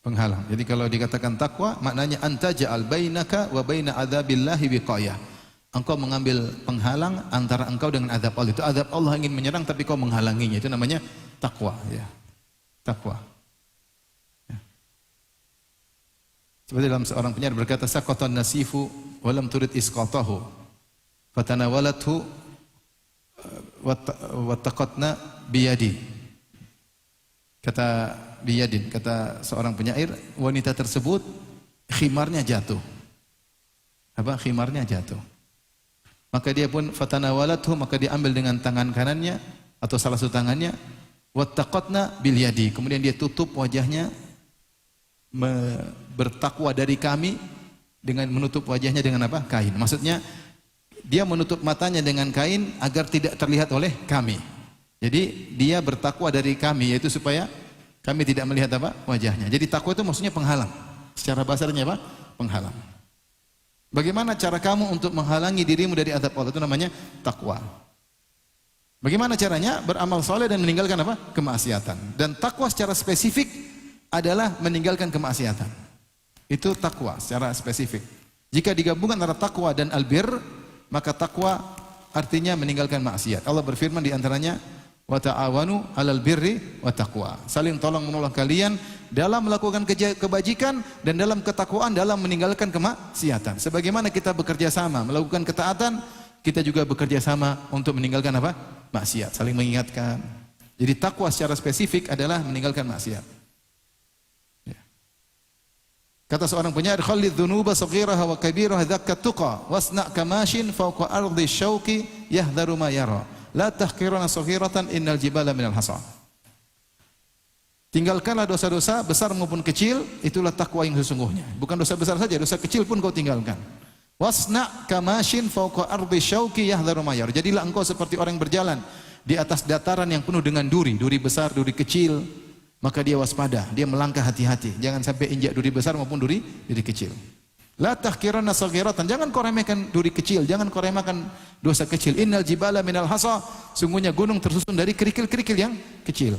Penghalang. Jadi kalau dikatakan takwa, maknanya anta ja'al bainaka wa baina adzabillahi wiqayah. Engkau mengambil penghalang antara engkau dengan azab Allah. Itu azab Allah ingin menyerang tapi kau menghalanginya. Itu namanya takwa, ya. Takwa. Ya. Seperti dalam seorang penyair berkata, saqatan nasifu wa lam turid isqatahu. Fatanawalathu wa taqatna biyadi. Kata biyadin, kata seorang penyair, wanita tersebut khimarnya jatuh. Apa? Khimarnya jatuh. Maka dia pun fatanawalathu, maka dia ambil dengan tangan kanannya atau salah satu tangannya, wattaqatna bil yadi. Kemudian dia tutup wajahnya, bertakwa dari kami dengan menutup wajahnya dengan apa? Kain. Maksudnya dia menutup matanya dengan kain agar tidak terlihat oleh kami. Jadi dia bertakwa dari kami, yaitu supaya kami tidak melihat apa? Wajahnya. Jadi takwa itu maksudnya penghalang. Secara bahasanya apa? Penghalang. Bagaimana cara kamu untuk menghalangi dirimu dari azab Allah? Itu namanya takwa. Bagaimana caranya? Beramal soleh dan meninggalkan apa? Kemaksiatan. Dan takwa secara spesifik adalah meninggalkan kemaksiatan. Itu takwa secara spesifik. Jika digabungkan antara takwa dan albir, maka takwa artinya meninggalkan maksiat. Allah berfirman di antaranya, wa ta'awanu 'alal birri wa taqwa. Saling tolong menolong kalian dalam melakukan kebajikan dan dalam ketakwaan dalam meninggalkan kemaksiatan. Sebagaimana kita bekerja sama melakukan ketaatan, kita juga bekerja sama untuk meninggalkan apa? Maksiat, saling mengingatkan. Jadi takwa secara spesifik adalah meninggalkan maksiat. Ya. Kata seorang penyair, khallid dzunuba saghiraha wa kabiraha dzakkat tuqa wasna' kamashin fawqa ardi syauqi yahdharu ma yara. La tahqirana saghiratan innal jibala minal hasa. Tinggalkanlah dosa-dosa besar maupun kecil, itulah takwa yang sesungguhnya. Bukan dosa besar saja, dosa kecil pun kau tinggalkan. Wasna' kamashin fawqa ardi syauqi yahdharu ma yara. Jadilah engkau seperti orang yang berjalan di atas dataran yang penuh dengan duri, duri besar, duri kecil, maka dia waspada, dia melangkah hati-hati. Jangan sampai injak duri besar maupun duri kecil. La tahqiranna saghiratan, jangan kau remehkan duri kecil, jangan kau remehkan dosa kecil. Innal jibala minal hasa, sungguhnya gunung tersusun dari kerikil-kerikil yang kecil.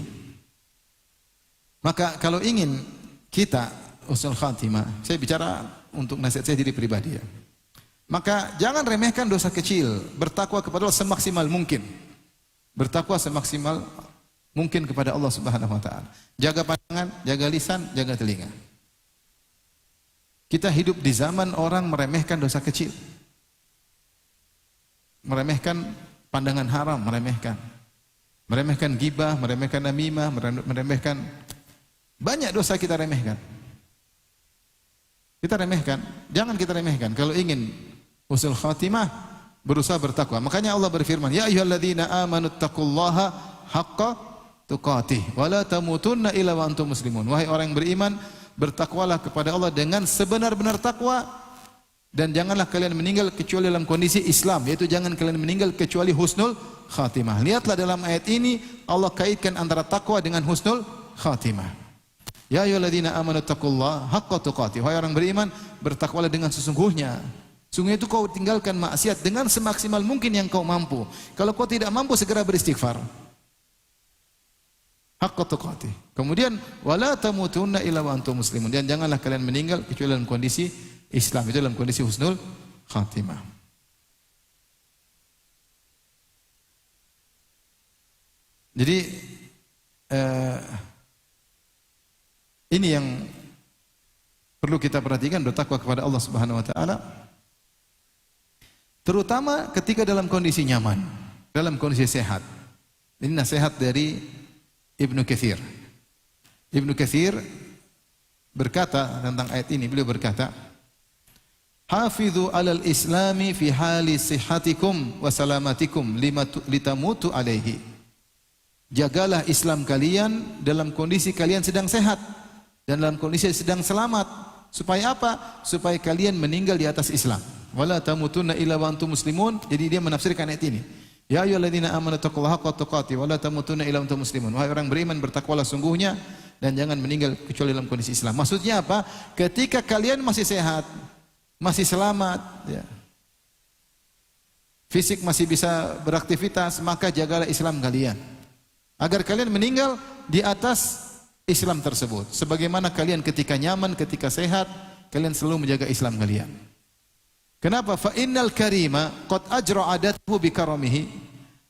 Maka kalau ingin kita husnul khatimah, saya bicara untuk nasihat saya diri pribadi ya. Maka jangan remehkan dosa kecil, bertakwa kepada Allah semaksimal mungkin. Bertakwa semaksimal mungkin kepada Allah Subhanahu wa taala. Jaga pandangan, jaga lisan, jaga telinga. Kita hidup di zaman orang meremehkan dosa kecil. Meremehkan pandangan haram, meremehkan ghibah, meremehkan namimah, meremehkan banyak dosa kita remehkan. Kita remehkan, jangan kita remehkan. Kalau ingin husnul khatimah, berusaha bertakwa. Makanya Allah berfirman, ya ayyuhalladzina amanu taqullaha haqqa tuqatih wa la tamutunna illa wa antum muslimun. Wahai orang yang beriman, bertakwalah kepada Allah dengan sebenar-benar takwa dan janganlah kalian meninggal kecuali dalam kondisi Islam, yaitu jangan kalian meninggal kecuali husnul khatimah. Lihatlah dalam ayat ini Allah kaitkan antara takwa dengan husnul khatimah. Ya ayyuhalladzina amanu taqullaha haqqa tuqatih. Wahai orang beriman, bertakwalah dengan sesungguhnya. Sungguh itu kau tinggalkan maksiat dengan semaksimal mungkin yang kau mampu. Kalau kau tidak mampu, segera beristighfar. Haqqa tuqatih. Kemudian wala tamutunna illa wa antum muslimun. Dan janganlah kalian meninggal kecuali dalam kondisi Islam, itu dalam kondisi husnul khatimah. Jadi ini yang perlu kita perhatikan, bertakwa kepada Allah Subhanahu wa taala. Terutama ketika dalam kondisi nyaman, dalam kondisi sehat. Ini nasihat dari Ibnu Katsir. Ibnu Katsir berkata tentang ayat ini, beliau berkata, "Hafizu 'alal islami fi hali sihhatikum wa salamatikum litamutu alaihi." Jagalah Islam kalian dalam kondisi kalian sedang sehat dan dalam kondisi sedang selamat. Supaya apa? Supaya kalian meninggal di atas Islam. Wala tamutunna illa wa antum muslimun. Jadi dia menafsirkan ayat ini. Ya ayyuhalladzina amanu taqullaha haqqa tuqatih wa la tamutunna illa wa antum muslimun. Wahai orang beriman, bertakwalah sungguhnya dan jangan meninggal kecuali dalam kondisi Islam. Maksudnya apa? Ketika kalian masih sehat, masih selamat, ya, fisik masih bisa beraktivitas, maka jagalah Islam kalian. Agar kalian meninggal di atas Islam tersebut. Sebagaimana kalian ketika nyaman, ketika sehat, kalian selalu menjaga Islam kalian. Kenapa? Fa innal karima qad ajra adathu bi karamihi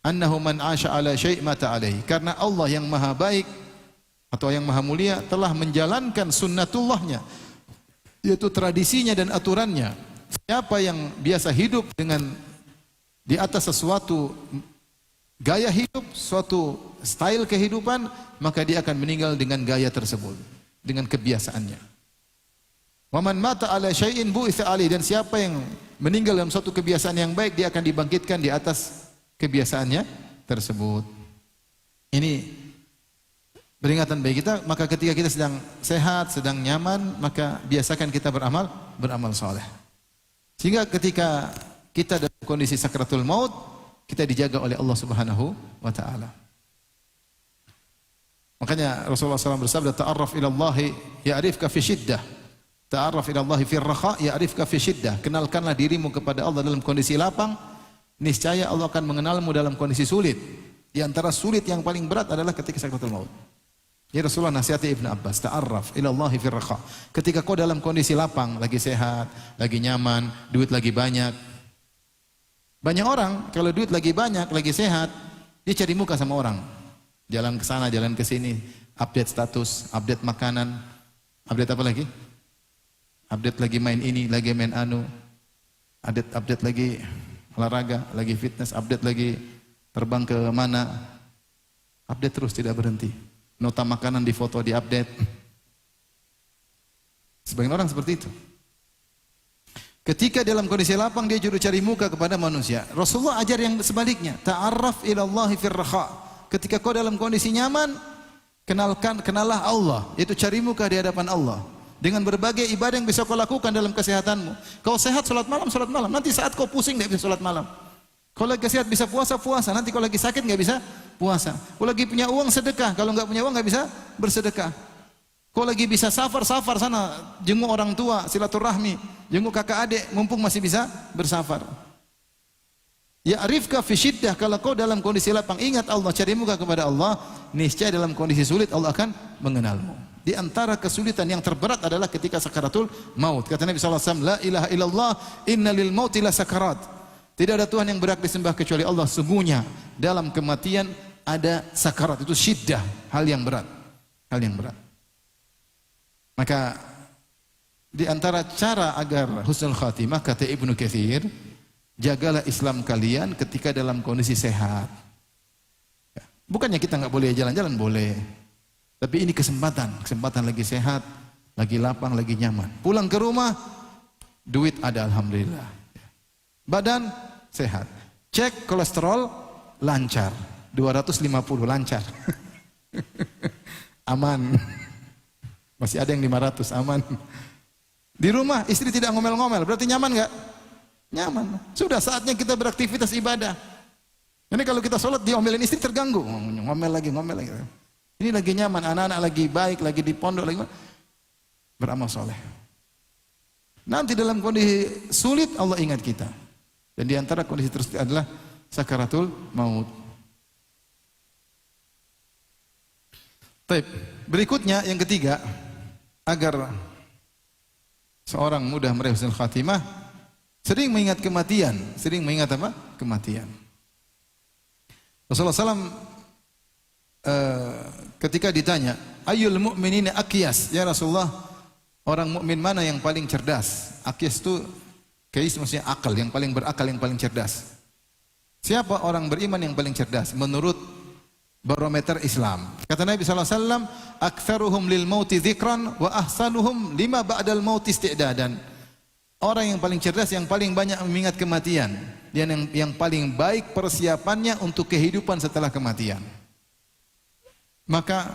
annahu man 'asha 'ala syai' mata 'alaihi. Karena Allah yang maha baik atau yang maha mulia telah menjalankan sunnatullahnya, yaitu tradisinya dan aturannya. Siapa yang biasa hidup dengan di atas sesuatu gaya hidup, suatu style kehidupan, maka dia akan meninggal dengan gaya tersebut, dengan kebiasaannya. Wa man mata 'ala syai'in bu'itsa 'alaihi, dan siapa yang meninggal dalam suatu kebiasaan yang baik, dia akan dibangkitkan di atas kebiasaannya tersebut. Ini peringatan bagi kita, maka ketika kita sedang sehat, sedang nyaman, maka biasakan kita beramal saleh. Sehingga ketika kita dalam kondisi sakratul maut, kita dijaga oleh Allah Subhanahu wa taala. Makanya Rasulullah SAW bersabda, ta'arraf ila Allah ya'rifka fi syiddah. Ta'arraf ila Allah fi rakha ya'rifka fi syiddah. Kenalkanlah dirimu kepada Allah dalam kondisi lapang, niscaya Allah akan mengenalmu dalam kondisi sulit. Di antara sulit yang paling berat adalah ketika sakratul maut. Ya Rasulullah nasihati Ibnu Abbas, ta'arraf ila Allah fi rakha. Ketika kau dalam kondisi lapang, lagi sehat, lagi nyaman, duit lagi banyak. Banyak orang kalau duit lagi banyak, lagi sehat, dia cari muka sama orang. Jalan ke sana, jalan ke sini, update status, update makanan, update apa lagi? Update lagi main ini, lagi main anu, update lagi olahraga, lagi fitness, update lagi terbang ke mana, update terus tidak berhenti. Nota makanan di foto di update. Sebagian orang seperti itu. Ketika dalam kondisi lapang dia juru cari muka kepada manusia. Rasulullah ajar yang sebaliknya. Ta'arraf ila Allah fir rakha. Ketika kau dalam kondisi nyaman, kenalah Allah, yaitu cari muka di hadapan Allah. Dengan berbagai ibadah yang bisa kau lakukan dalam kesehatanmu. Kau sehat, salat malam. Nanti saat kau pusing tidak bisa salat malam. Kau lagi sehat bisa puasa. Nanti kau lagi sakit nggak bisa puasa. Kau lagi punya uang sedekah. Kalau nggak punya uang nggak bisa bersedekah. Kau lagi bisa safar sana, jenguk orang tua, silaturahmi, jenguk kakak adik, mumpung masih bisa bersafar. Ya arifka fi syiddah, kalau kau dalam kondisi lapang, ingat Allah, cari muka kepada Allah, niscaya dalam kondisi sulit Allah akan mengenalmu. Di antara kesulitan yang terberat adalah ketika sakaratul maut. Kata Nabi SAW, la ilaha illallah, inna lil mauti la sakarat. Tidak ada Tuhan yang berhak disembah kecuali Allah. Sungguhnya dalam kematian ada sakarat, itu syiddah, hal yang berat. Maka di antara cara agar husnul khatimah, kata Ibnu Katsir, jagalah Islam kalian ketika dalam kondisi sehat. Bukannya kita nggak boleh jalan-jalan, boleh. Tapi ini kesempatan lagi sehat, lagi lapang, lagi nyaman. Pulang ke rumah, duit ada alhamdulillah. Badan sehat. Cek kolesterol lancar, 250 lancar. Aman. Masih ada yang 500, aman. Di rumah istri tidak ngomel-ngomel, berarti nyaman nggak? Nyaman. Sudah saatnya kita beraktivitas ibadah. Ini kalau kita sholat diomelin istri terganggu, ngomel lagi. Ini lagi nyaman, anak-anak lagi baik, lagi di pondok, lagi beramal soleh. Nanti dalam kondisi sulit Allah ingat kita. Dan di antara kondisi tersulit adalah sakaratul maut. Baik, berikutnya yang ketiga, agar seorang mudah meraih husnul khatimah, sering mengingat kematian. Sering mengingat apa? Kematian. Rasulullah SAW ketika ditanya, ayyul mu'minina akyas, ya Rasulullah, orang mukmin mana yang paling cerdas? Akyas itu kais, maksudnya akal, yang paling berakal, yang paling cerdas. Siapa orang beriman yang paling cerdas menurut barometer Islam? Kata Nabi SAW, aktsaruhum lil mauti dzikran wa ahsanuhum lima ba'dal mauti isti'dadan. Orang yang paling cerdas, yang paling banyak mengingat kematian, dan yang paling baik persiapannya untuk kehidupan setelah kematian. Maka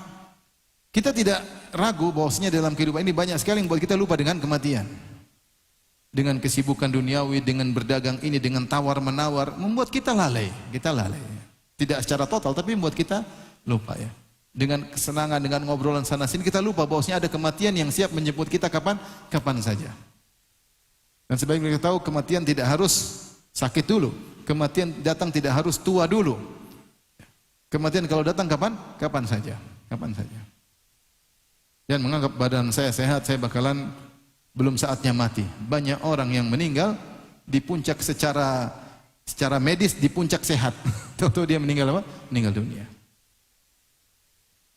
kita tidak ragu bahwasanya dalam kehidupan ini banyak sekali yang buat kita lupa dengan kematian. Dengan kesibukan duniawi, dengan berdagang ini, dengan tawar-menawar, membuat kita lalai. Tidak secara total, tapi membuat kita lupa ya. Dengan kesenangan, dengan ngobrolan sana sini, kita lupa bahwasanya ada kematian yang siap menjemput kita kapan saja. Dan sebaiknya kita tahu, kematian tidak harus sakit dulu. Kematian datang tidak harus tua dulu. Kematian kalau datang kapan saja. dan menganggap badan saya sehat, saya bakalan belum saatnya mati. Banyak orang yang meninggal di puncak secara medis, di puncak sehat. Tahu-tahu dia meninggal apa? Meninggal dunia.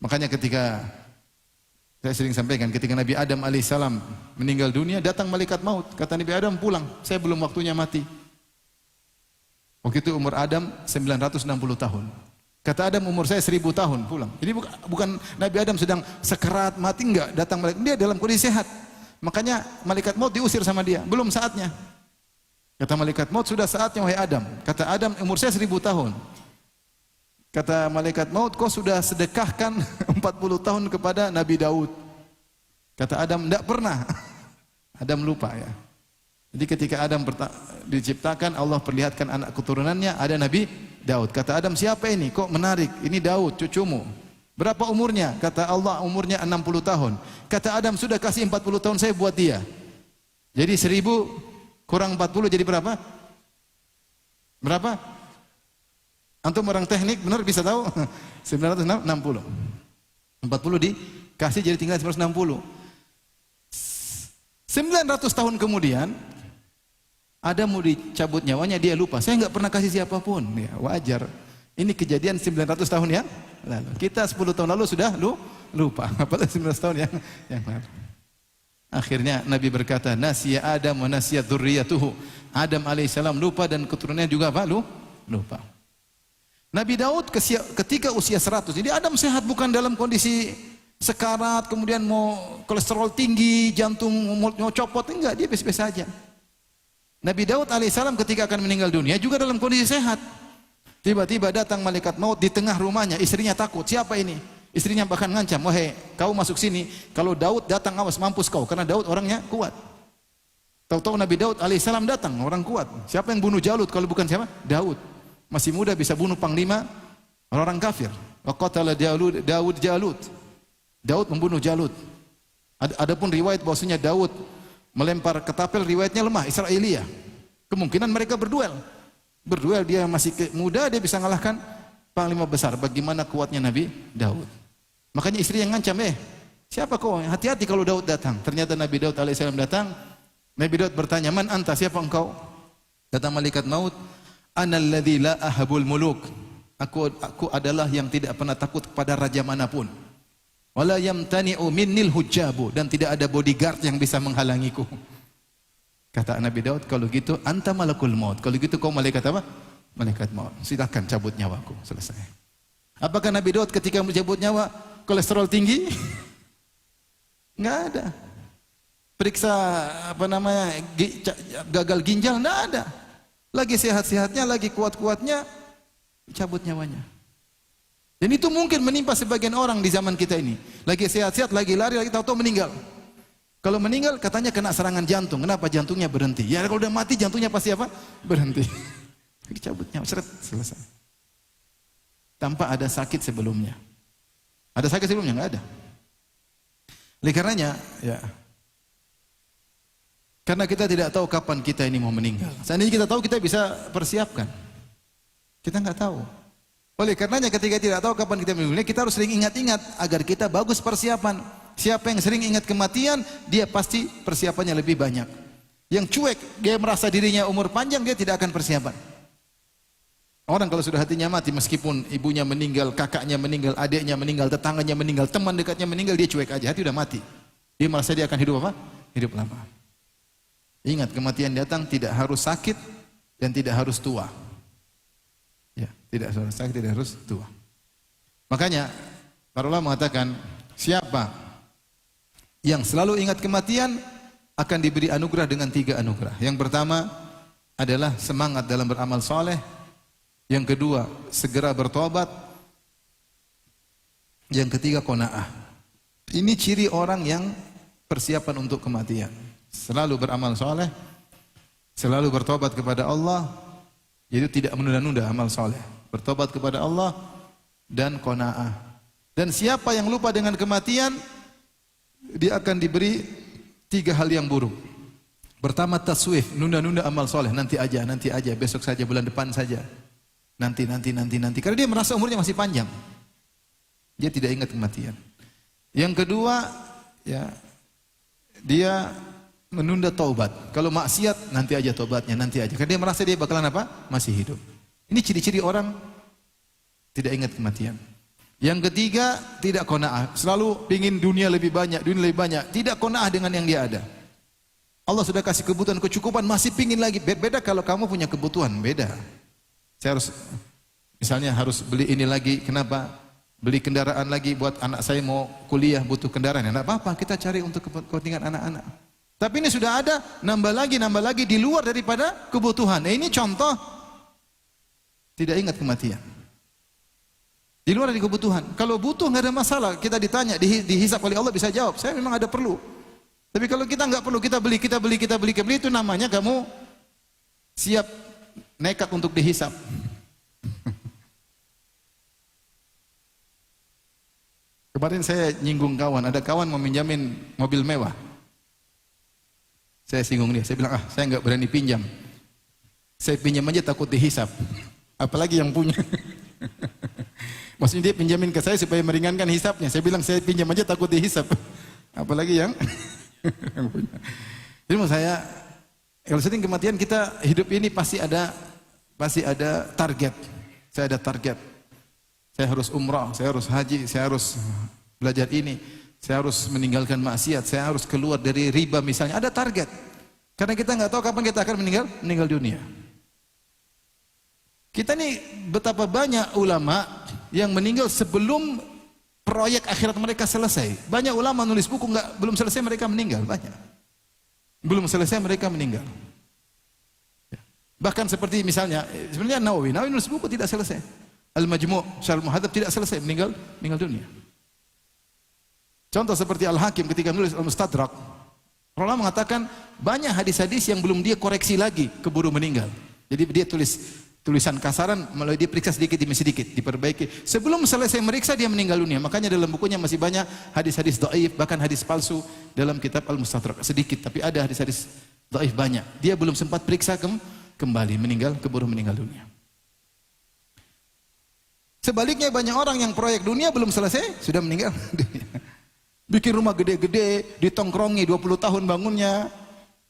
Makanya ketika saya sering sampaikan, ketika Nabi Adam alaihissalam meninggal dunia, datang malaikat maut. Kata Nabi Adam, pulang, saya belum waktunya mati. Waktu itu umur Adam 960 tahun. Kata Adam, umur saya 1000 tahun, pulang. Jadi bukan Nabi Adam sedang sekarat mati, enggak, datang malaikat, dia dalam kondisi sehat. Makanya malaikat maut diusir sama dia, belum saatnya. Kata malaikat maut, sudah saatnya wahai Adam. Kata Adam, umur saya 1000 tahun. Kata malaikat maut, kau sudah sedekahkan 40 tahun kepada Nabi Daud. Kata Adam, enggak pernah. Adam lupa ya. Jadi ketika Adam diciptakan, Allah perlihatkan anak keturunannya, ada Nabi Daud. Kata Adam, siapa ini? Kok menarik? Ini Daud, cucumu. Berapa umurnya? Kata Allah, umurnya 60 tahun. Kata Adam, sudah kasih 40 tahun saya buat dia. Jadi 1000 kurang 40 jadi berapa? Berapa? Antum orang teknik, benar bisa tahu? 960. 40 dikasih jadi tinggal 160. 900 tahun kemudian, Adam mau dicabut nyawanya, dia lupa. Saya enggak pernah kasih siapapun. Ya, wajar. Ini kejadian 900 tahun yang lalu. Kita 10 tahun lalu sudah lupa. Apalagi 19 tahun yang lalu. Akhirnya Nabi berkata, nasiya Adam wa nasiya dzurriyyatuhu. Adam alaihissalam lupa dan keturunannya juga apa? Lupa. Nabi Daud ketika usia 100. Jadi Adam sehat, bukan dalam kondisi sekarat, kemudian mau kolesterol tinggi, jantung mau copot, enggak, dia biasa-biasa aja. Nabi Daud alaihissalam ketika akan meninggal dunia juga dalam kondisi sehat. Tiba-tiba datang malaikat maut di tengah rumahnya, istrinya takut. Siapa ini? Istrinya bahkan ngancam, wahai kau masuk sini, kalau Daud datang awas mampus kau, karena Daud orangnya kuat. Tahu-tahu Nabi Daud alaihissalam datang, orang kuat. Siapa yang bunuh Jalut kalau bukan siapa? Daud. Masih muda bisa bunuh panglima orang kafir. Wa qatala Daud Jalut. Daud membunuh Jalut. Adapun riwayat bahwasanya Daud melempar ketapel, riwayatnya lemah, Israiliyah. Kemungkinan mereka berduel. Dia masih muda, dia bisa mengalahkan panglima besar. Bagaimana kuatnya Nabi Daud. Makanya istri yang ngancam, siapa kau? Hati-hati kalau Daud datang. Ternyata Nabi Daud alaihissalam datang. Nabi Daud bertanya, man anta, siapa engkau? Kata malaikat maut, ana alladzi la ahabul muluk. Aku adalah yang tidak pernah takut kepada raja manapun. Wala yamtani'u minnil hujjabu, dan tidak ada bodyguard yang bisa menghalangiku. Kata Nabi Daud, kalau gitu anta malakul maut. Kalau gitu kau malaikat apa? Malaikat maut. Silakan cabut nyawaku. Selesai. Apakah Nabi Daud ketika mencabut nyawa kolesterol tinggi? Enggak ada. Periksa gagal ginjal, enggak ada. Lagi sehat-sehatnya, lagi kuat-kuatnya, cabut nyawanya. Dan itu mungkin menimpa sebagian orang di zaman kita ini. Lagi sehat-sehat, lagi lari, lagi tahu-tahu meninggal. Kalau meninggal katanya kena serangan jantung. Kenapa jantungnya berhenti? Ya kalau udah mati jantungnya pasti apa? Berhenti. Dicabut nyawa, seret, selesai. Tanpa ada sakit sebelumnya. Ada sakit sebelumnya? Enggak ada. Oleh karenanya, ya. Karena kita tidak tahu kapan kita ini mau meninggal. Seandainya kita tahu, kita bisa persiapkan. Kita enggak tahu. Oleh karenanya ketika tidak tahu kapan kita meninggal, kita harus sering ingat-ingat agar kita bagus persiapan. Siapa yang sering ingat kematian, dia pasti persiapannya lebih banyak. Yang cuek, dia merasa dirinya umur panjang, dia tidak akan persiapan. Orang kalau sudah hatinya mati, meskipun ibunya meninggal, kakaknya meninggal, adiknya meninggal, tetangganya meninggal, teman dekatnya meninggal, dia cuek aja, hati udah mati. Dia merasa dia akan hidup apa? Hidup lama. Ingat, kematian datang tidak harus sakit dan tidak harus tua. Ya, tidak harus sakit, tidak harus tua. Makanya para ulama mengatakan, siapa yang selalu ingat kematian akan diberi anugerah dengan 3 anugerah. Yang pertama adalah semangat dalam beramal soleh. Yang kedua, segera bertobat. Yang ketiga, qanaah. Ini ciri orang yang persiapan untuk kematian. Selalu beramal soleh, selalu bertobat kepada Allah, yaitu tidak menunda-nunda amal soleh. Bertobat kepada Allah dan qanaah. Dan siapa yang lupa dengan kematian, dia akan diberi 3 hal yang buruk. Pertama, taswif, nunda-nunda amal soleh. Nanti aja, besok saja, bulan depan saja. Nanti. Karena dia merasa umurnya masih panjang. Dia tidak ingat kematian. Yang kedua, ya dia menunda taubat. Kalau maksiat nanti aja taubatnya, nanti aja. Karena dia merasa dia bakalan apa? Masih hidup. Ini ciri-ciri orang tidak ingat kematian. Yang ketiga, tidak qanaah. Selalu ingin dunia lebih banyak, dunia lebih banyak. Tidak qanaah dengan yang dia ada. Allah sudah kasih kebutuhan, kecukupan, masih pingin lagi. Beda kalau kamu punya kebutuhan, beda. Saya harus, misalnya harus beli ini lagi, kenapa? Beli kendaraan lagi buat anak saya mau kuliah butuh kendaraan. Tidak apa-apa, kita cari untuk kepentingan anak-anak. Tapi ini sudah ada, nambah lagi di luar daripada kebutuhan. Ini contoh tidak ingat kematian. Di luar dari kebutuhan. Kalau butuh nggak ada masalah. Kita ditanya, dihisap oleh Allah bisa jawab. Saya memang ada perlu. Tapi kalau kita nggak perlu, kita beli itu namanya kamu siap nekat untuk dihisap. Kemarin saya nyinggung kawan, ada kawan mau minjamin mobil mewah. Saya singgung dia, saya bilang, saya nggak berani pinjam. Saya pinjam aja takut dihisap. Apalagi yang punya. Maksudnya dia pinjamin ke saya supaya meringankan hisapnya. Saya bilang, saya pinjam aja takut dihisap. Apalagi yang punya. Jadi maksud saya, kalau sering kematian kita hidup ini pasti ada target. Saya ada target. Saya harus umrah, saya harus haji, saya harus belajar ini, saya harus meninggalkan maksiat, saya harus keluar dari riba misalnya. Ada target. Karena kita nggak tahu kapan kita akan meninggal dunia. Kita nih betapa banyak ulama yang meninggal sebelum proyek akhirat mereka selesai. Banyak ulama nulis buku belum selesai mereka meninggal, banyak. Belum selesai mereka meninggal. Bahkan seperti misalnya, sebenarnya Nawawi nulis buku tidak selesai. Al-Majmu' Syarh Muhadzab tidak selesai meninggal dunia. Contoh seperti Al-Hakim ketika menulis Al-Mustadrak, ulama mengatakan banyak hadis-hadis yang belum dia koreksi lagi keburu meninggal. Jadi dia tulisan kasaran, melalui dia periksa sedikit demi sedikit, diperbaiki. Sebelum selesai meriksa dia meninggal dunia. Makanya dalam bukunya masih banyak hadis-hadis dhaif, bahkan hadis palsu dalam kitab Al-Mustadrak. Sedikit, tapi ada hadis-hadis dhaif banyak. Dia belum sempat periksa kembali, keburu meninggal dunia. Sebaliknya banyak orang yang proyek dunia belum selesai, sudah meninggal dunia. Bikin rumah gede-gede, ditongkrongi 20 tahun bangunnya,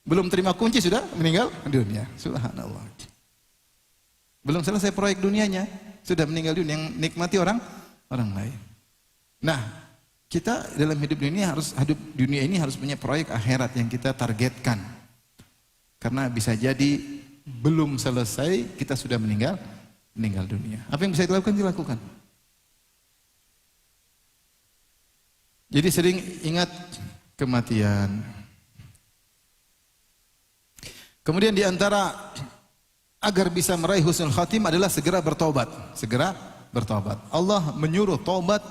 belum terima kunci sudah meninggal dunia. Subhanallah. Belum selesai proyek dunianya, sudah meninggal dunia. Yang nikmati orang lain. Nah, kita dalam hidup dunia ini harus punya proyek akhirat yang kita targetkan. Karena bisa jadi belum selesai kita sudah meninggal dunia. Apa yang bisa dilakukan? Jadi sering ingat kematian. Kemudian di antara agar bisa meraih husnul khatimah adalah segera bertobat. Allah menyuruh tobat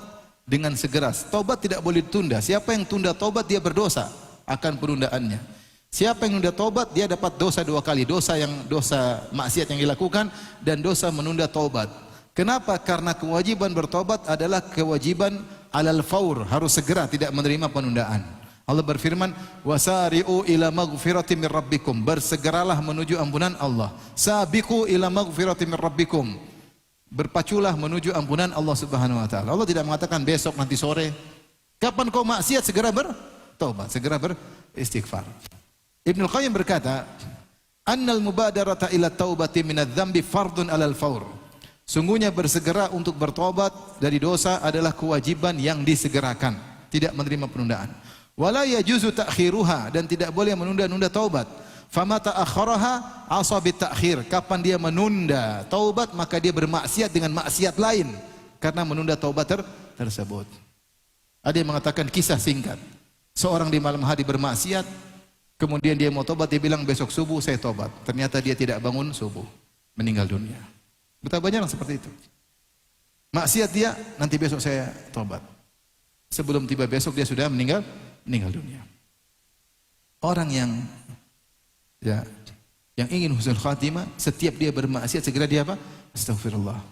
dengan segera. Tobat tidak boleh ditunda. Siapa yang tunda tobat dia berdosa akan penundaannya. Siapa yang menunda tobat dia dapat dosa 2 kali, dosa maksiat yang dilakukan dan dosa menunda tobat. Kenapa? Karena kewajiban bertobat adalah kewajiban alal faur, harus segera, tidak menerima penundaan. Allah berfirman, "Wasari'u ila maghfiratin min rabbikum." Bersegeralah menuju ampunan Allah. Sabiqu ila maghfiratin min rabbikum. Berpaculah menuju ampunan Allah Subhanahu wa taala. Allah tidak mengatakan besok, nanti sore. Kapan kau maksiat segera bertobat, segera beristighfar. Ibnu Qayyim berkata, "Annal mubadarata ila taubati minadz-dzambi fardun 'alal faur." Sungguhnya bersegera untuk bertobat dari dosa adalah kewajiban yang disegerakan, tidak menerima penundaan. Wala yajuzu ta'khiruha, dan tidak boleh menunda-nunda taubat. Fama ta'akhkharaha 'asa bit-ta'khir. Kapan dia menunda taubat maka dia bermaksiat dengan maksiat lain karena menunda taubat tersebut. Ada yang mengatakan kisah singkat. Seorang di malam hari bermaksiat, kemudian dia mau tobat, dia bilang besok subuh saya tobat. Ternyata dia tidak bangun subuh, meninggal dunia. Betapa banyak orang seperti itu. Maksiat dia, nanti besok saya tobat. Sebelum tiba besok dia sudah meninggal dunia. Orang yang ingin husnul khatimah, setiap dia bermaksiat segera dia apa? Astagfirullah.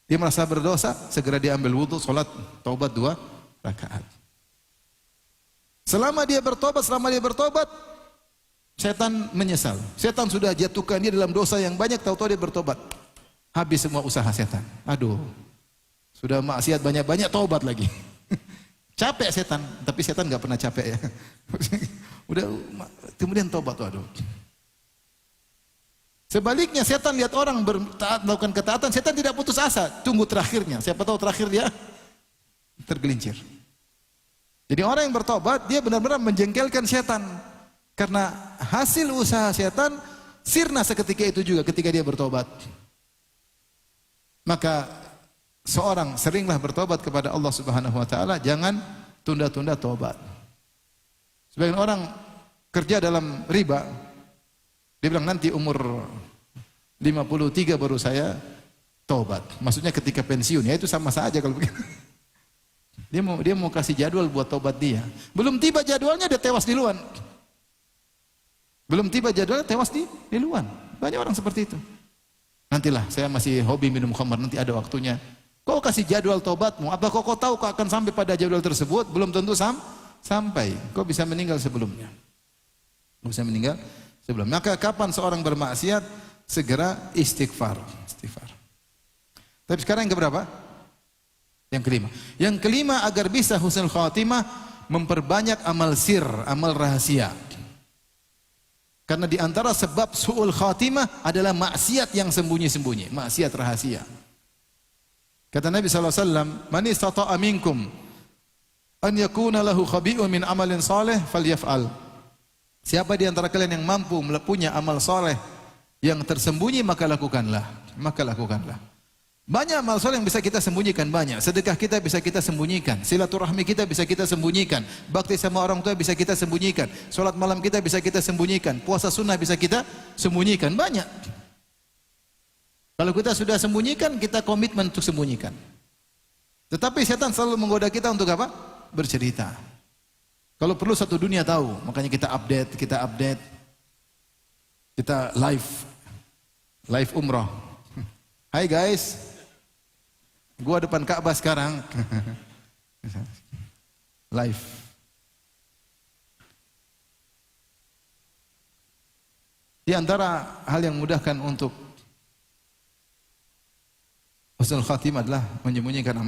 Dia merasa berdosa, segera dia ambil wudu, salat taubat 2 rakaat. Selama dia bertobat, setan menyesal. Setan sudah jatuhkan dia dalam dosa yang banyak, tahu-tahu dia bertobat. Habis semua usaha setan. Aduh, sudah maksiat banyak-banyak, taubat lagi. Capek setan, tapi setan nggak pernah capek ya. Udah kemudian tobat, waduh. Sebaliknya setan lihat orang melakukan ketaatan, setan tidak putus asa, tunggu terakhirnya. Siapa tahu terakhir dia tergelincir. Jadi orang yang bertobat dia benar-benar menjengkelkan setan. Karena hasil usaha setan sirna seketika itu juga ketika dia bertobat. Maka seorang seringlah bertobat kepada Allah Subhanahu wa taala, jangan tunda-tunda tobat. Sebagian orang kerja dalam riba, dia bilang nanti umur 53 baru saya tobat. Maksudnya ketika pensiun, ya itu sama saja kalau begitu. Dia mau kasih jadwal buat tobat dia. Belum tiba jadwalnya dia tewas di luar. Belum tiba jadwalnya tewas di luar. Banyak orang seperti itu. Nantilah, saya masih hobi minum khamar, nanti ada waktunya. Kau kasih jadwal tobatmu, apa kau tahu kau akan sampai pada jadwal tersebut? Belum tentu sampai. Kau bisa meninggal sebelumnya. Kau bisa meninggal sebelumnya. Maka kapan seorang bermaksiat, segera istighfar. Tapi sekarang yang keberapa? Yang kelima. Yang kelima, agar bisa husnul khatimah, memperbanyak amal sir, amal rahasia. Karena di antara sebab su'ul khatimah adalah maksiat yang sembunyi-sembunyi, maksiat rahasia. Kata Nabi SAW, "Man istata'a minkum an yakuna lahu khabi'un min amalin salih falyaf'al." Siapa di antara kalian yang mampu punya amal saleh yang tersembunyi, maka lakukanlah. Banyak amal saleh yang bisa kita sembunyikan, banyak. Sedekah kita bisa kita sembunyikan, silaturahmi kita bisa kita sembunyikan, bakti sama orang tua bisa kita sembunyikan, salat malam kita bisa kita sembunyikan, puasa sunnah bisa kita sembunyikan, banyak. Kalau kita sudah sembunyikan, kita komitmen untuk sembunyikan. Tetapi setan selalu menggoda kita untuk apa? Bercerita. Kalau perlu satu dunia tahu, makanya kita update, kita live umroh. Hai guys, gua depan Ka'bah sekarang. Live. Di antara hal yang memudahkan untuk husnul khatimah adalah menyembunyikan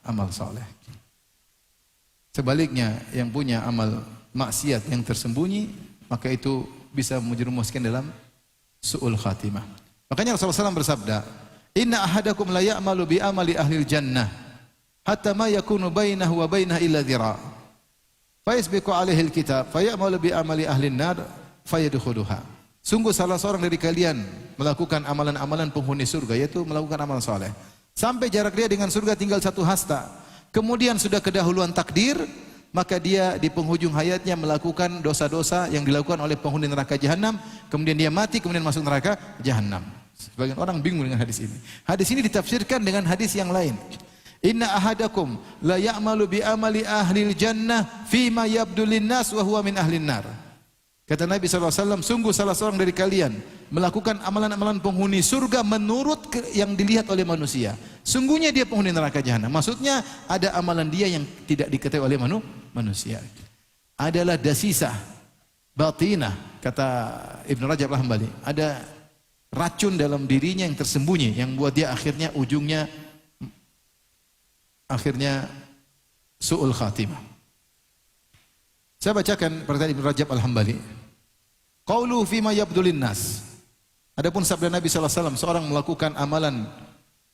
amal saleh. Sebaliknya, yang punya amal maksiat yang tersembunyi, maka itu bisa menjerumuskan dalam su'ul khatimah. Makanya Rasulullah SAW bersabda, "Inna ahadakum la ya'malu bi amali ahlil jannah hatta ma yakunu bainahu wa bainaha illa dhira'. Fa yasbiqu 'alaihi al-kitab fa ya'malu bi amali ahlin nar fa yadkhuluha." Sungguh salah seorang dari kalian melakukan amalan-amalan penghuni surga, yaitu melakukan amal saleh, sampai jarak dia dengan surga tinggal satu hasta. Kemudian sudah kedahuluan takdir, maka dia di penghujung hayatnya melakukan dosa-dosa yang dilakukan oleh penghuni neraka jahanam, kemudian dia mati, kemudian masuk neraka jahanam. Sebagian orang bingung dengan hadis ini. Hadis ini ditafsirkan dengan hadis yang lain. Inna ahadakum la ya'malu bi amali ahlil jannah fima yabdu linnas wa huwa min ahlin nar. Kata Nabi SAW, sungguh salah seorang dari kalian melakukan amalan-amalan penghuni surga menurut yang dilihat oleh manusia. Sungguhnya dia penghuni neraka jahanam. Maksudnya ada amalan dia yang tidak diketahui oleh manusia. Adalah dasisah batinah, kata Ibn Rajab Al-Hambali. Ada racun dalam dirinya yang tersembunyi, yang buat dia akhirnya ujungnya su'ul khatimah. Saya bacakan perkataan Ibn Rajab Al-Hambali. Qaulu fima yabdulin nas. Adapun sabda Nabi SAW, seorang melakukan amalan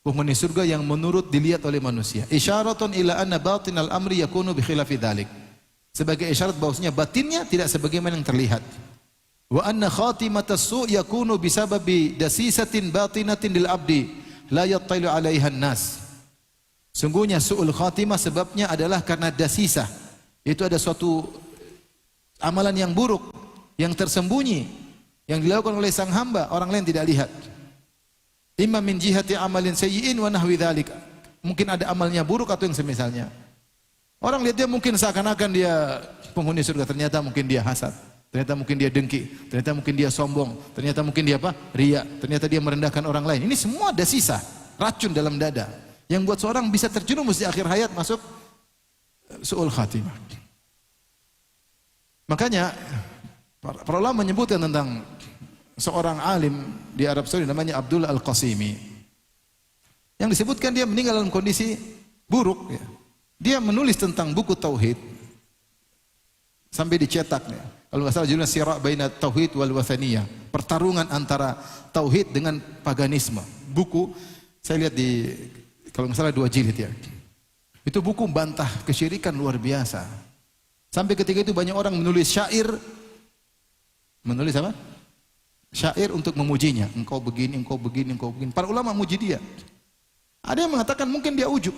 penghuni surga yang menurut dilihat oleh manusia. Isyaratun ila anna batinal amri yakunu bi khilafi dzalik. Sebagai isyarat bahwasanya batinnya tidak sebagaimana yang terlihat. Wa anna khatimatas su' yakunu bisababi dasisatin batinatin lil abdi la yattailu 'alaiha an-nas. Sungguhnya su'ul khatimah sebabnya adalah karena dasisah. Itu ada suatu amalan yang buruk, yang tersembunyi, yang dilakukan oleh sang hamba, orang lain tidak lihat. Imma min jihati amalin sayyi'in wa nahwi dzalik. Mungkin ada amalnya buruk atau yang semisalnya. Orang lihat dia mungkin seakan-akan dia penghuni surga, ternyata mungkin dia hasad, ternyata mungkin dia dengki, ternyata mungkin dia sombong, ternyata mungkin dia apa? Riya, ternyata dia merendahkan orang lain. Ini semua dasisah, racun dalam dada yang buat seorang bisa terjerumus di akhir hayat masuk su'ul khatimah. Makanya para ulama menyebutkan tentang seorang alim di Arab Saudi namanya Abdullah Al-Qasimi. Yang disebutkan dia meninggal dalam kondisi buruk ya. Dia menulis tentang buku tauhid sampai dicetaknya. Kalau nggak salah judulnya Sira' Baina Tauhid wal Wathaniyah. Pertarungan antara tauhid dengan paganisme. Buku saya lihat di kalau nggak salah 2 jilid ya. Itu buku bantah kesyirikan luar biasa. Sampai ketika itu banyak orang menulis syair. Menulis apa? Syair untuk memujinya. Engkau begini, engkau begini, engkau begini. Para ulama muji dia. Ada yang mengatakan mungkin dia ujub.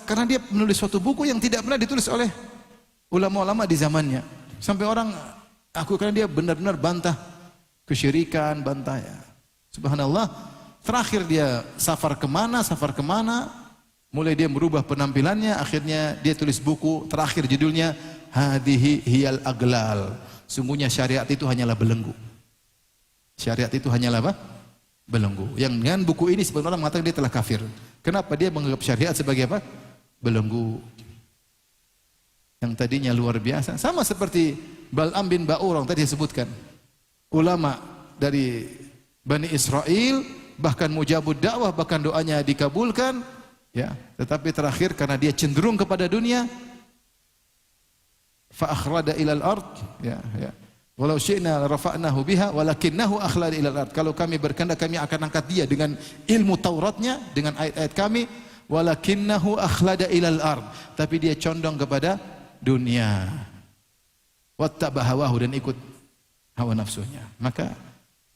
Karena dia menulis suatu buku yang tidak pernah ditulis oleh ulama-ulama di zamannya. Sampai orang aku karena dia benar-benar bantah kesyirikan, bantah ya. Subhanallah. Terakhir dia safar kemana, mulai dia merubah penampilannya, akhirnya dia tulis buku, terakhir judulnya Hadihi Hiyal Aglal. Sungguhnya syariat itu hanyalah belenggu. Syariat itu hanyalah apa? Belenggu. Yang dengan buku ini sebenarnya orang mengatakan dia telah kafir. Kenapa dia menganggap syariat sebagai apa? Belenggu. Yang tadinya luar biasa. Sama seperti Bal'am bin Ba'ur yang tadi disebutkan. Ulama dari Bani Israel, bahkan mujabud dakwah, bahkan doanya dikabulkan. Ya, tetapi terakhir karena dia cenderung kepada dunia, fa akhlada ilal ard, ya. Walau syi'na rafa'nahu biha walakinnahu akhlada ilal ard. Kalau kami berkehendak kami akan angkat dia dengan ilmu Tauratnya, dengan ayat-ayat kami, walakinnahu akhlada ilal ard. Tapi dia condong kepada dunia. Wattaba hawahu, dan ikut hawa nafsunya. Maka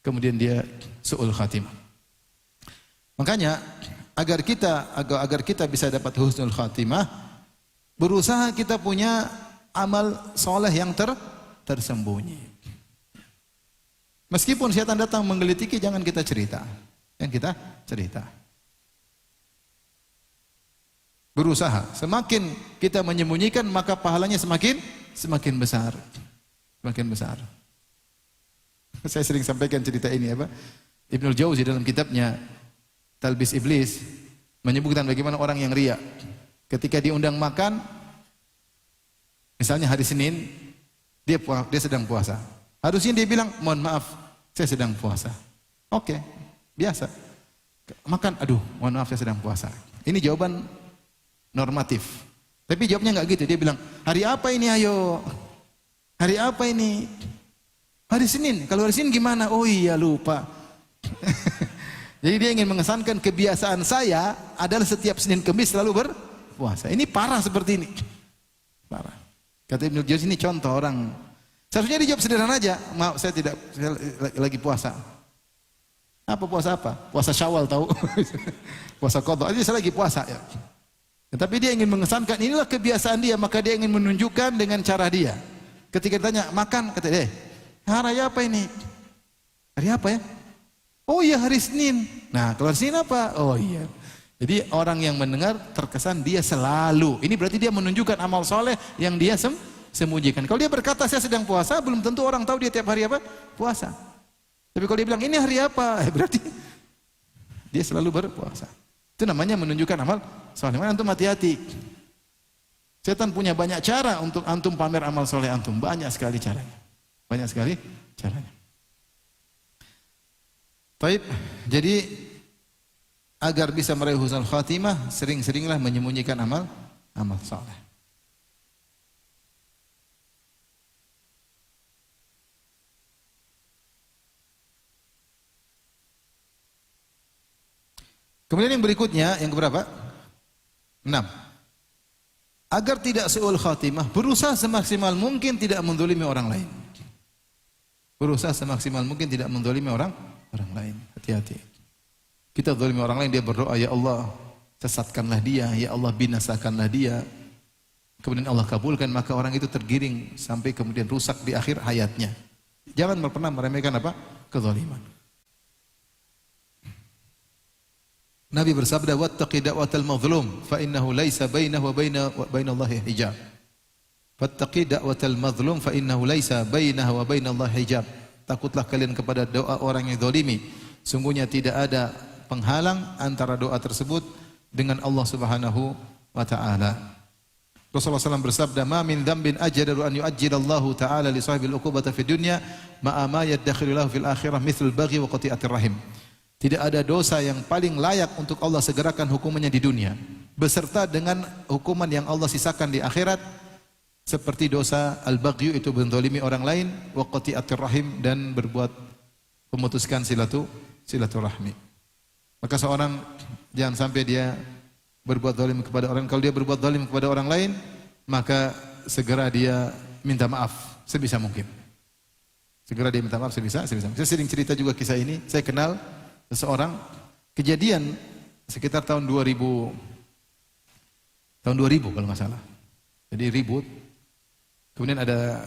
kemudian dia su'ul khatimah. Makanya agar kita bisa dapat husnul khatimah, berusaha kita punya amal soleh yang tersembunyi. Meskipun syaitan datang menggelitiki, jangan kita cerita. Yang kita cerita. Berusaha. Semakin kita menyembunyikan, maka pahalanya semakin besar. Semakin besar. Saya sering sampaikan cerita ini apa? Ibnul Jauzi dalam kitabnya Talbis Iblis menyebutkan bagaimana orang yang riya. Ketika diundang makan, misalnya hari Senin, dia sedang puasa. Harusnya dia bilang, mohon maaf, saya sedang puasa. Oke, biasa. Makan, aduh, mohon maaf, saya sedang puasa. Ini jawaban normatif. Tapi jawabnya nggak gitu. Dia bilang, hari apa ini ayo? Hari apa ini? Hari Senin. Kalau hari Senin gimana? Oh iya, lupa. Jadi dia ingin mengesankan kebiasaan saya adalah setiap Senin Kemis selalu berpuasa. Ini parah seperti ini. Parah. Kata Ibnu Jauzi, ini contoh orang. Seharusnya dijawab sederhana aja. Maaf, saya lagi puasa. Apa puasa apa? Puasa Syawal tahu? Puasa qadha. Ini saya lagi puasa ya. Tapi dia ingin mengesankan inilah kebiasaan dia, maka dia ingin menunjukkan dengan cara dia. Ketika ditanya makan, kata dia, hari apa ini? Hari apa ya? Oh iya, hari Senin. Nah, kalau hari Senin apa? Oh iya. Jadi orang yang mendengar terkesan dia selalu. Ini berarti dia menunjukkan amal soleh yang dia sembunyikan. Kalau dia berkata saya sedang puasa, belum tentu orang tahu dia tiap hari apa? Puasa. Tapi kalau dia bilang ini hari apa? Berarti dia selalu berpuasa. Itu namanya menunjukkan amal soleh. Antum hati-hati. Setan punya banyak cara untuk antum pamer amal soleh antum. Banyak sekali caranya. Banyak sekali caranya. Baik, jadi agar bisa meraih husnul khatimah, sering-seringlah menyembunyikan amal soleh. Kemudian yang berikutnya, yang keberapa? 6. Agar tidak su'ul khatimah, berusaha semaksimal mungkin tidak mendolimi orang lain. Berusaha semaksimal mungkin tidak mendolimi orang lain. Hati-hati. Kita zalimi orang lain, dia berdoa, ya Allah sesatkanlah dia, ya Allah binasakanlah dia. Kemudian Allah kabulkan, maka orang itu tergiring sampai kemudian rusak di akhir hayatnya. Jangan pernah meremehkan apa? Kezaliman. Nabi bersabda, wattaqi da'watal mazlum fa innahu laisa bainahu wa bainallahi hijab. Wattaqi da'watal mazlum fa innahu laisa bainahu wa bainallahi hijab. Takutlah kalian kepada doa orang yang zalimi. Sungguhnya tidak ada penghalang antara doa tersebut dengan Allah Subhanahu wa taala. Rasulullah SAW bersabda, "Ma min dzambin ajdaru an yu'ajjilallahu ta'ala li sahibil uqubata fid dunya ma ma yadakhiru lahu fil akhirah mithlul baghi wa qati'atir rahim." Tidak ada dosa yang paling layak untuk Allah segerakan hukumannya di dunia beserta dengan hukuman yang Allah sisakan di akhirat, seperti dosa al-baghyu, itu menzalimi orang lain, wa qati'atir rahim, dan berbuat memutuskan silaturahmi. Maka seorang jangan sampai dia berbuat zalim kepada orang. Kalau dia berbuat zalim kepada orang lain, maka segera dia minta maaf sebisa mungkin. Segera dia minta maaf sebisa mungkin. Saya sering cerita juga kisah ini. Saya kenal seseorang, kejadian sekitar tahun 2000 kalau nggak salah. Jadi ribut. Kemudian ada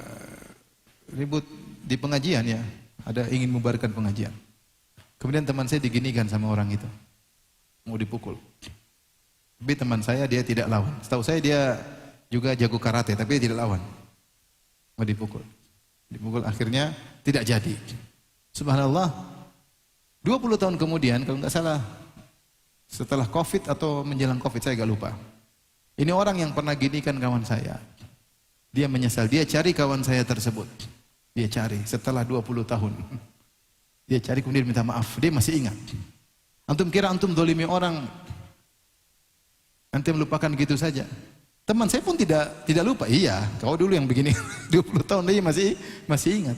ribut di pengajian ya. Ada ingin membubarkan pengajian. Kemudian teman saya diginikan sama orang itu. Mau dipukul. Tapi teman saya dia tidak lawan. Setahu saya dia juga jago karate, tapi dia tidak lawan. Mau dipukul. Dipukul, akhirnya tidak jadi. Subhanallah. 20 tahun kemudian, kalau nggak salah, setelah Covid atau menjelang Covid, saya agak lupa. Ini orang yang pernah ginikan kawan saya. Dia menyesal, dia cari kawan saya tersebut. Dia cari setelah 20 tahun. Dia cari kemudian minta maaf, dia masih ingat. Antum kira antum zalimi orang, antum lupakan gitu saja. Teman saya pun tidak lupa. Iya, kau dulu yang begini 20 tahun dia masih ingat.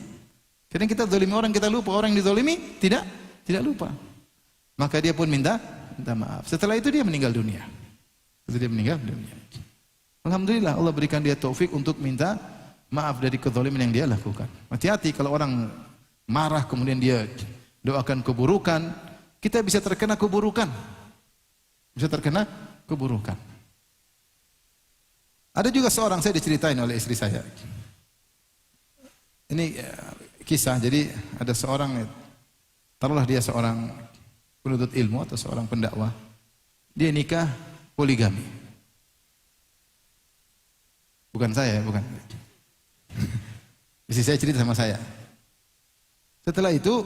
Kadang kita zalimi orang kita lupa, orang yang dizalimi tidak lupa. Maka dia pun minta maaf. Setelah itu dia meninggal dunia. Setelah dia meninggal dunia. Alhamdulillah Allah berikan dia taufik untuk minta maaf dari kezaliman yang dia lakukan. Hati-hati kalau orang marah kemudian dia doakan keburukan, kita bisa terkena keburukan. Bisa terkena keburukan. Ada juga seorang, saya diceritain oleh istri saya. Ini kisah, jadi ada seorang, taruhlah dia seorang penuntut ilmu atau seorang pendakwah. Dia nikah poligami. Bukan saya, bukan. Istri saya cerita sama saya. Setelah itu,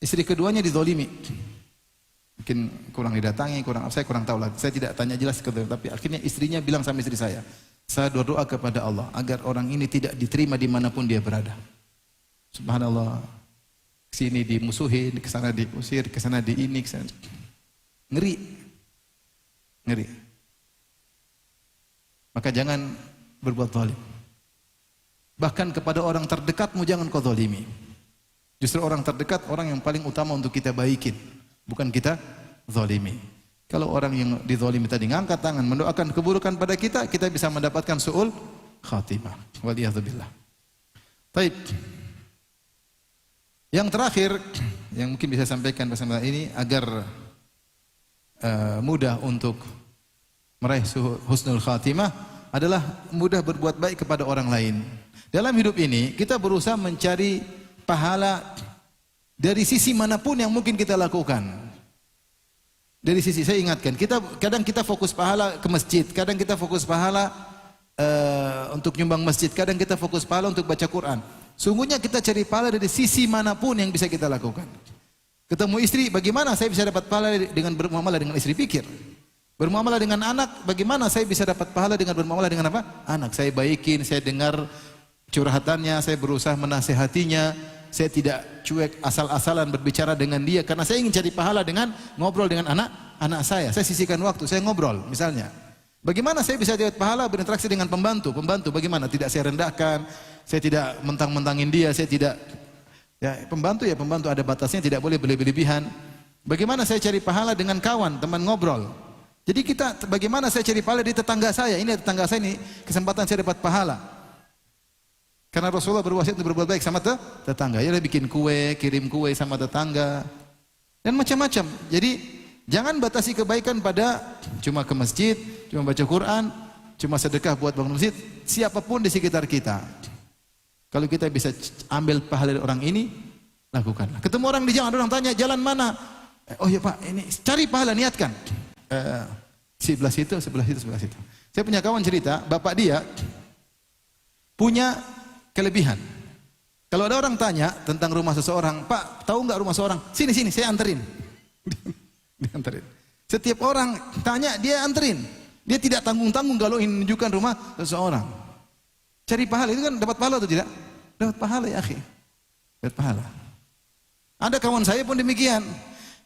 istri keduanya dizalimi. Mungkin kurang didatangi, saya kurang tahu lah. Saya tidak tanya jelas tapi akhirnya istrinya bilang sama istri saya berdoa kepada Allah agar orang ini tidak diterima dimanapun dia berada. Subhanallah. Sini dimusuhin, ke sana diusir, ke sana di ini, ke sana. Ngeri. Maka jangan berbuat zalim. Bahkan kepada orang terdekatmu jangan kau zalimi. Justru orang terdekat, orang yang paling utama untuk kita baikin, bukan kita zalimi. Kalau orang yang dizalimi tadi ngangkat tangan mendoakan keburukan pada kita, kita bisa mendapatkan su'ul khatimah. Waliyadzubillah. Baik. Yang terakhir yang mungkin bisa sampaikan bersama ini agar mudah untuk meraih husnul khatimah adalah mudah berbuat baik kepada orang lain. Dalam hidup ini kita berusaha mencari pahala dari sisi manapun yang mungkin kita lakukan. Dari sisi, saya ingatkan, kadang kita fokus pahala ke masjid, kadang kita fokus pahala untuk nyumbang masjid, kadang kita fokus pahala untuk baca Quran. Sungguhnya kita cari pahala dari sisi manapun yang bisa kita lakukan. Ketemu istri, bagaimana saya bisa dapat pahala dengan bermuamalah dengan istri? Pikir. Bermuamalah dengan anak, bagaimana saya bisa dapat pahala dengan bermuamalah dengan apa? Anak. Saya baikin, saya dengar curhatannya, saya berusaha menasehatinya, saya tidak cuek asal-asalan berbicara dengan dia karena saya ingin cari pahala dengan ngobrol dengan anak saya. Saya sisihkan waktu, saya ngobrol misalnya. Bagaimana saya bisa dapat pahala berinteraksi dengan pembantu? Pembantu bagaimana? Tidak saya rendahkan, saya tidak mentang-mentangin dia, saya tidak pembantu ada batasnya, tidak boleh berlebihan. Bagaimana saya cari pahala dengan kawan, teman ngobrol? Jadi bagaimana saya cari pahala di tetangga saya? Ini tetangga saya ini kesempatan saya dapat pahala. Karena Rasulullah berwasiat untuk berbuat baik sama tetangga. Ya, bikin kue, kirim kue sama tetangga dan macam-macam. Jadi jangan batasi kebaikan pada cuma ke masjid, cuma baca Quran, cuma sedekah buat bangun masjid. Siapapun di sekitar kita, kalau kita bisa ambil pahala dari orang ini, lakukanlah. Ketemu orang di jalan, ada orang tanya jalan mana? Oh ya Pak, ini cari pahala, niatkan. Sebelah situ. Saya punya kawan cerita, bapak dia punya kelebihan. Kalau ada orang tanya tentang rumah seseorang, Pak, tahu nggak rumah seseorang? Sini, saya anterin. Dianterin. Setiap orang tanya, dia anterin. Dia tidak tanggung-tanggung kalau ingin menunjukkan rumah seseorang. Cari pahala itu kan dapat pahala atau tidak? Dapat pahala ya akhi. Dapat pahala. Ada kawan saya pun demikian.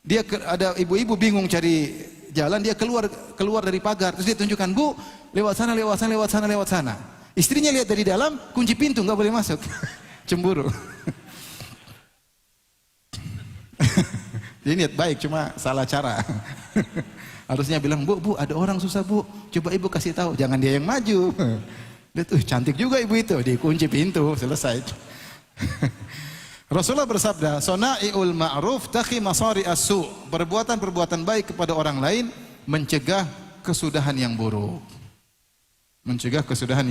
Dia ada ibu-ibu bingung cari jalan, dia keluar dari pagar, terus dia tunjukkan, "Bu, lewat sana, lewat sana, lewat sana, lewat sana." Istrinya lihat dari dalam, kunci pintu, nggak boleh masuk. Cemburu. Dia niat baik, cuma salah cara. Harusnya bilang, Bu, ada orang susah, Bu. Coba ibu kasih tahu, jangan dia yang maju. Dia tuh cantik juga ibu itu, dikunci pintu, selesai. Rasulullah bersabda, "Sona'iul ma'ruf taqi masari as-su." Perbuatan-perbuatan baik kepada orang lain mencegah kesudahan yang buruk. Mencegah kesudahan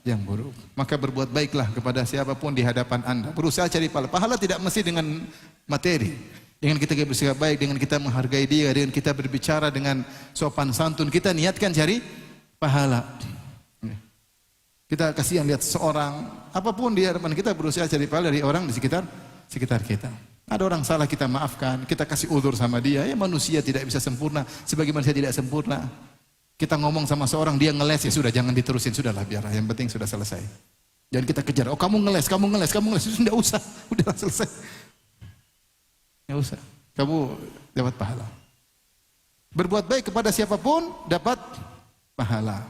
yang buruk. Maka berbuat baiklah kepada siapapun di hadapan Anda. Berusaha cari pahala. Pahala tidak mesti dengan materi. Dengan kita bersikap baik, dengan kita menghargai dia, dengan kita berbicara dengan sopan santun, kita niatkan cari pahala. Kita kasihan lihat seorang, apapun di hadapan kita, berusaha cari pahala dari orang di sekitar kita. Ada orang salah, kita maafkan, kita kasih uzur sama dia. Ya, manusia tidak bisa sempurna, sebagai manusia tidak sempurna. Kita ngomong sama seorang, dia ngeles, ya sudah, jangan diterusin, sudahlah, biarlah, yang penting sudah selesai. Jangan kita kejar, oh kamu ngeles, tidak usah, udahlah selesai. Tidak usah, kamu dapat pahala. Berbuat baik kepada siapapun dapat pahala.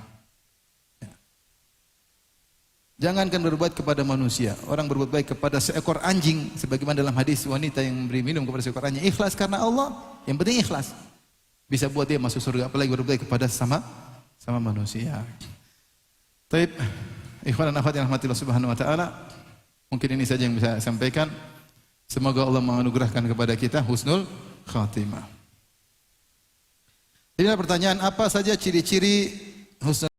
Jangankan berbuat kepada manusia, orang berbuat baik kepada seekor anjing, sebagaimana dalam hadis wanita yang memberi minum kepada seekor anjing, ikhlas karena Allah, yang penting ikhlas. Bisa buat dia masuk surga, apalagi berbuat baik kepada sama manusia. Taib, ikhwan dan akhwat yang rahmati Allah Subhanahu wa taala, mungkin ini saja yang bisa saya sampaikan. Semoga Allah menganugerahkan kepada kita husnul khatimah. Ini pertanyaan, apa saja ciri-ciri husnul